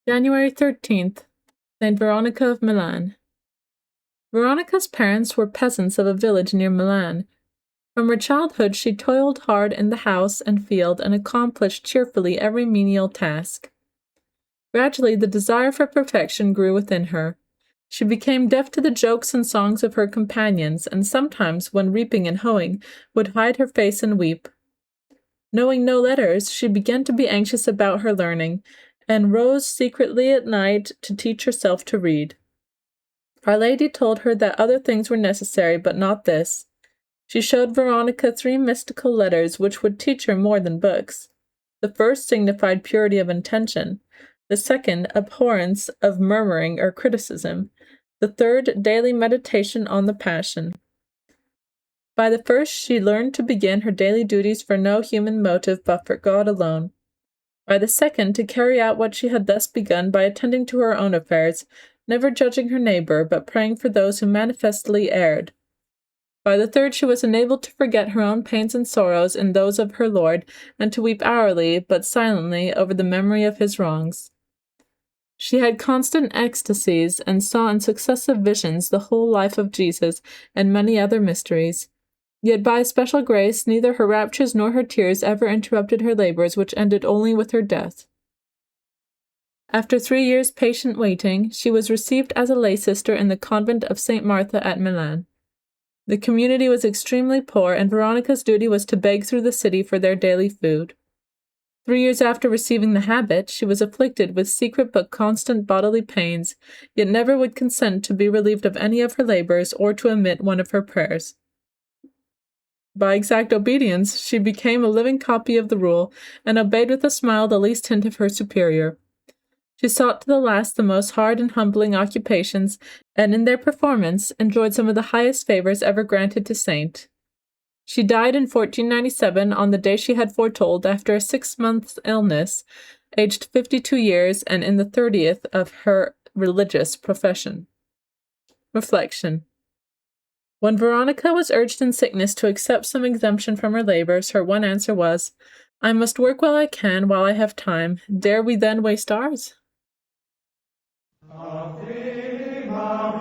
January 13th, Saint Veronica of Milan. Veronica's parents were peasants of a village near Milan. From her childhood she toiled hard in the house and field and accomplished cheerfully every menial task. Gradually the desire for perfection grew within her. She became deaf to the jokes and songs of her companions, and sometimes, when reaping and hoeing, would hide her face and weep. Knowing no letters, she began to be anxious about her learning, and rose secretly at night to teach herself to read. Our Lady told her that other things were necessary, but not this. She showed Veronica 3 mystical letters which would teach her more than books. The first signified purity of intention, the second abhorrence of murmuring or criticism, the third daily meditation on the Passion. By the first she learned to begin her daily duties for no human motive but for God alone. By the second, to carry out what she had thus begun by attending to her own affairs, never judging her neighbor, but praying for those who manifestly erred. By the third, she was enabled to forget her own pains and sorrows in those of her Lord, and to weep hourly, but silently, over the memory of his wrongs. She had constant ecstasies, and saw in successive visions the whole life of Jesus, and many other mysteries. Yet by special grace neither her raptures nor her tears ever interrupted her labors, which ended only with her death. After 3 years' patient waiting, she was received as a lay sister in the convent of St. Martha at Milan. The community was extremely poor, and Veronica's duty was to beg through the city for their daily food. 3 years after receiving the habit, she was afflicted with secret but constant bodily pains, yet never would consent to be relieved of any of her labors or to omit one of her prayers. By exact obedience, she became a living copy of the rule, and obeyed with a smile the least hint of her superior. She sought to the last the most hard and humbling occupations, and in their performance enjoyed some of the highest favors ever granted to saint. She died in 1497 on the day she had foretold, after a 6-month illness, aged 52 years, and in the 30th of her religious profession. Reflection. When Veronica was urged in sickness to accept some exemption from her labors, her one answer was, "I must work while I can, while I have time. Dare we then waste ours?" Ave Maria,